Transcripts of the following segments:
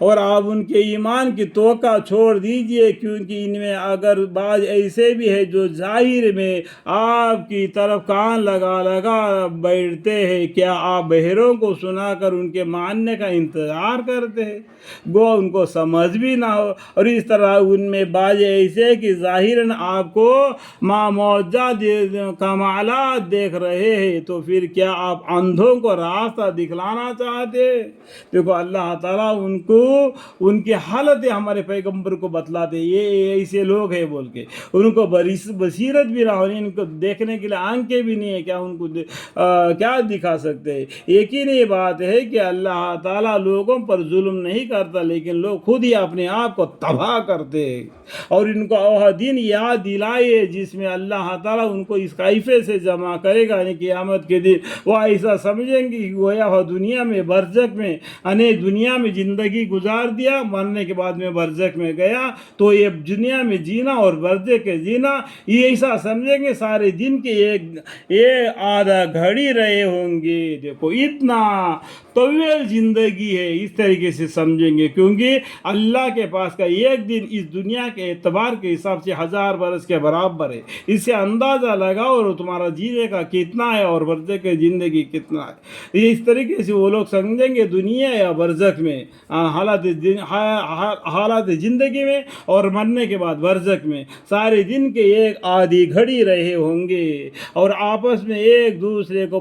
اور آپ ان کے ایمان کی توقع چھوڑ دیجئے، کیونکہ ان میں اگر بعض ایسے بھی ہے جو ظاہر میں آپ کی طرف کان لگا لگا بیٹھتے ہیں، کیا آپ بہروں کو سنا کر ان کے ماننے کا انتظار کرتے ہیں؟ گو ان کو سمجھ بھی نہ ہو۔ اور اس طرح ان میں بعض ایسے کہ ظاہراً آپ کو معجزات کمالات دیکھ رہے ہیں، تو پھر کیا آپ اندھوں کو راستہ دکھلانا چاہتے؟ دیکھو اللہ تعالیٰ ان کو ان کی حالت ہمارے پیغمبر کو بتلاتے، یہ ایسے لوگ ہیں بول کے، ان کو بصیرت بھی نہ ہونی، ان کو دیکھنے کے لیے آنکھیں بھی نہیں ہے، کیا ان کو کیا دکھا سکتے ہیں؟ یقین یہ بات ہے کہ اللہ تعالیٰ لوگوں پر ظلم نہیں کرتا، لیکن لوگ خود ہی اپنے آپ کو تباہ کرتے ہیں۔ اور ان کو وہ دن یاد دلائے جس میں اللہ تعالیٰ ان کو اس قیفے سے جمع کرے گا، یعنی قیامت کے دن وہ ایسا سمجھیں گے کہ گویا وہ دنیا میں برزخ میں، یعنی دنیا میں زندگی گزار دیا، مرنے کے بعد میں برزخ میں گیا، تو یہ دنیا میں جینا اور برزخ کے جینا یہ ایسا سمجھیں گے سارے دن کے ایک آدھا گھڑی رہے ہوں گے۔ دیکھو اتنا طویل زندگی ہے، اس طریقے سے سمجھیں گے، کیونکہ اللہ کے پاس کا ایک دن اس دنیا کے اعتبار کے حساب سے 1000 برس کے برابر ہے۔ اس سے اندازہ لگاؤ اور تمہارا جینے کا کتنا ہے اور برزخ کی زندگی کتنا ہے۔ اس طریقے سے وہ لوگ سمجھیں گے دنیا یا برزخ میں، حالات زندگی میں اور مرنے کے بعد برزخ میں سارے دن کے ایک آدھی گھڑی رہے ہوں گے، اور آپس میں ایک دوسرے کو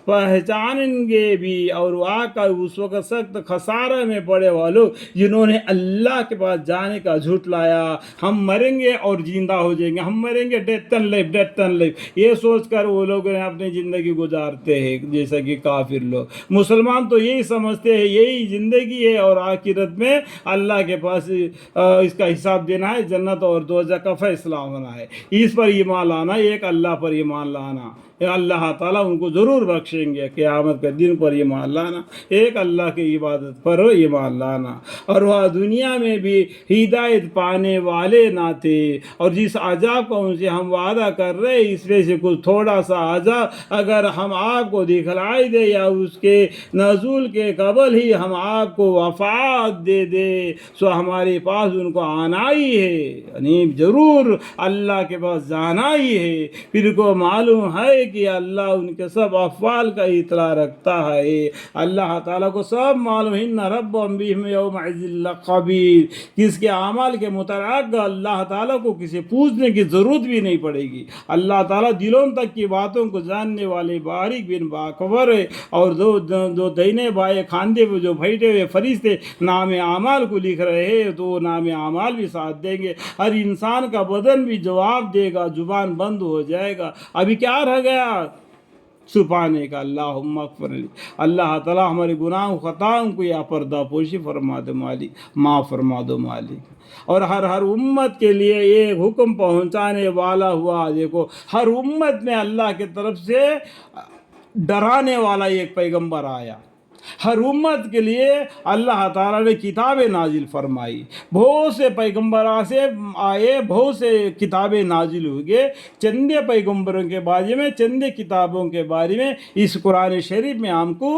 پہچانیں گے بھی، اور واقعہ اس وقت سخت خسارہ میں پڑے والوں جنہوں نے اللہ کے پاس جانے کا جھٹلایا۔ ہم مریں گے اور زندہ ہو جائیں گے، ہم مریں گے، death and life, death and life, یہ سوچ کر وہ لوگ اپنی زندگی گزارتے ہیں جیسا کہ کافر لوگ۔ مسلمان تو یہی سمجھتے ہیں یہی زندگی ہے، اور آخرت میں اللہ کے پاس اس کا حساب دینا ہے، جنت اور دوزخ کا فیصلہ ہونا ہے۔ اس پر ایمان لانا، ایک اللہ پر ایمان لانا، اللہ تعالیٰ ان کو ضرور بخشیں گے قیامت کے دن پر ایمان لانا، ایک اللہ کی عبادت پر ایمان لانا۔ اور وہ دنیا میں بھی ہدایت پانے والے نہ تھے، اور جس عذاب کا ان سے ہم وعدہ کر رہے ہیں اس میں سے کچھ تھوڑا سا عذاب اگر ہم آپ کو دکھلائی دے یا اس کے نزول کے قبل ہی ہم آپ کو وفات دے دے، سو ہمارے پاس ان کو آنا ہی ہے، یعنی ضرور اللہ کے پاس جانا ہی ہے۔ پھر کو معلوم ہے کہ اللہ ان کے سب افعال کا اطلاع رکھتا ہے، اللہ تعالیٰ کو سب معلوم ہے، ان ربهم بهم یومئذ لخبیر، کس کے اعمال کے متعلق اللہ تعالیٰ کو کسی پوچھنے کی ضرورت بھی نہیں پڑے گی۔ اللہ تعالیٰ دلوں تک کی باتوں کو جاننے والے باریک بن باخبر ہے، اور جو دہنے بائیں کھاندے پہ جو بیٹھے ہوئے فرشتے نام اعمال کو لکھ رہے ہیں، تو وہ نام اعمال بھی ساتھ دیں گے، ہر انسان کا بدن بھی جواب دے گا، زبان بند ہو جائے گا، ابھی کیا رہ گیا چھپانے کا؟ اللہم اغفر لی، اللہ تعالیٰ ہمارے گناہوں خطاؤں کو یا پردہ پوشی فرما دو مالک، معاف فرما دو مالک۔ اور ہر امت کے لیے ایک حکم پہنچانے والا ہوا، دیکھو ہر امت میں اللہ کی طرف سے ڈرانے والا ایک پیغمبر آیا، ہر امت کے لیے اللہ تعالیٰ نے کتابیں نازل فرمائی، بہت سے پیغمبر سے آئے، بہت سے کتابیں نازل ہوئے، چندے پیغمبروں کے بارے میں، چندے کتابوں کے بارے میں اس قرآن شریف میں ہم کو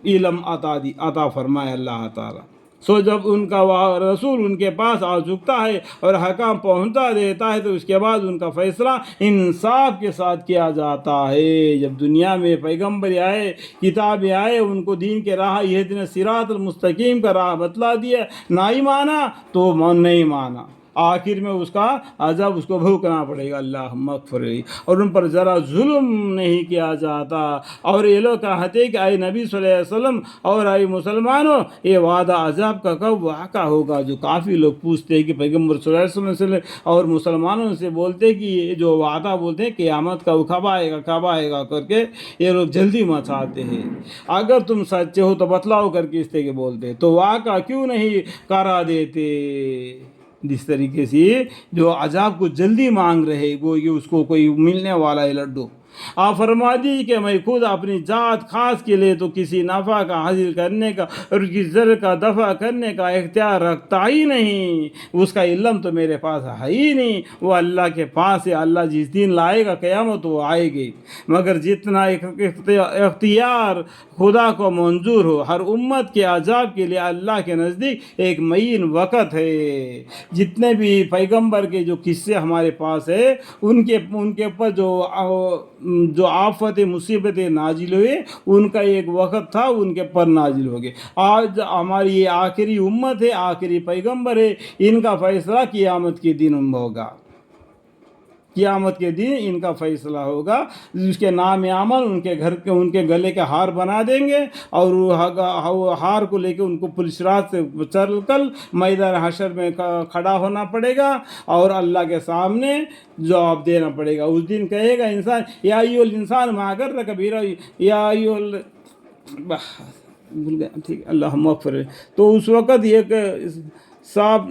علم عطا فرمائے اللہ تعالیٰ۔ سو جب ان کا رسول ان کے پاس آ چکتا ہے اور حکام پہنچا دیتا ہے، تو اس کے بعد ان کا فیصلہ انصاف کے ساتھ کیا جاتا ہے۔ جب دنیا میں پیغمبر آئے، کتابیں آئے، ان کو دین کے راہ اہدنا الصراط المستقیم کا راہ بتلا دیا، نہیں مانا تو نہیں مانا، آخر میں اس کا عذاب اس کو بھوگنا پڑے گا، اللہم اغفر لی۔ اور ان پر ذرا ظلم نہیں کیا جاتا، اور یہ لوگ کہتے کہ اے نبی صلی اللہ علیہ وسلم اور اے مسلمانوں، یہ وعدہ عذاب کا کب واقع ہوگا؟ جو کافی لوگ پوچھتے ہیں کہ پیغمبر صلی اللہ علیہ وسلم اور مسلمانوں سے بولتے ہیں کہ یہ جو وعدہ بولتے ہیں قیامت کا، وہ کب آئے گا، کب آئے گا کر کے یہ لوگ جلدی مچاتے ہیں۔ اگر تم سچے ہو تو بتلاؤ کر کے اس طرح کے بولتے، تو واقعہ کیوں نہیں کرا دیتے؟ جس طریقے سے جو عذاب کو جلدی مانگ رہے، وہ اس کو کوئی ملنے والا ہے لڈو، آپ فرما دیجیے کہ میں خود اپنی ذات خاص کے لیے تو کسی نفع کا حاصل کرنے کا اور کسی ضر کا دفع کرنے کا اختیار رکھتا ہی نہیں، اس کا علم تو میرے پاس ہے ہی نہیں، وہ اللہ کے پاس ہے۔ اللہ جس دن لائے گا قیامت وہ آئے گی، مگر جتنا اختیار خدا کو منظور ہو، ہر امت کے عذاب کے لیے اللہ کے نزدیک ایک معین وقت ہے۔ جتنے بھی پیغمبر کے جو قصے ہمارے پاس ہے، ان کے اوپر جو آفت مصیبتیں نازل ہوئے، ان کا ایک وقت تھا، ان کے پر نازل ہو گئے۔ آج ہماری یہ آخری امت ہے، آخری پیغمبر ہے، ان کا فیصلہ قیامت کے دن ہوگا، قیامت کے دن ان کا فیصلہ ہوگا۔ اس کے نام عمل ان کے گلے کے ہار بنا دیں گے، اور وہ ہار کو لے کے ان کو پولیس رات سے چل کر میدان حشر میں کھڑا ہونا پڑے گا، اور اللہ کے سامنے جواب دینا پڑے گا۔ اس دن کہے گا انسان، یا ایھا الانسان ما غرک یا ایھا بھول گیا، ٹھیک، اللہم اغفر۔ تو اس وقت ایک صاحب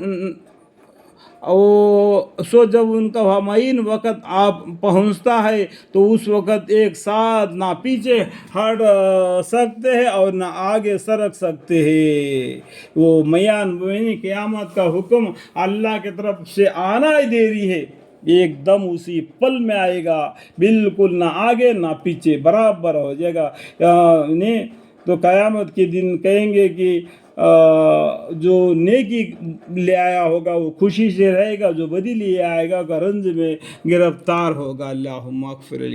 سو جب ان کا معین وقت آپ پہنچتا ہے تو اس وقت ایک ساتھ نہ پیچھے ہٹ سکتے ہیں اور نہ آگے سرک سکتے ہیں۔ وہ میان قیامت کا حکم اللہ کی طرف سے آنا ہی دیری ہے، ایک دم اسی پل میں آئے گا، بالکل نہ آگے نہ پیچھے، برابر ہو جائے گا۔ تو قیامت کے دن کہیں گے کہ جو نیکی لے آیا ہوگا وہ خوشی سے رہے گا، جو بدی لے آئے گا رنج میں گرفتار ہوگا۔ اللہم اغفر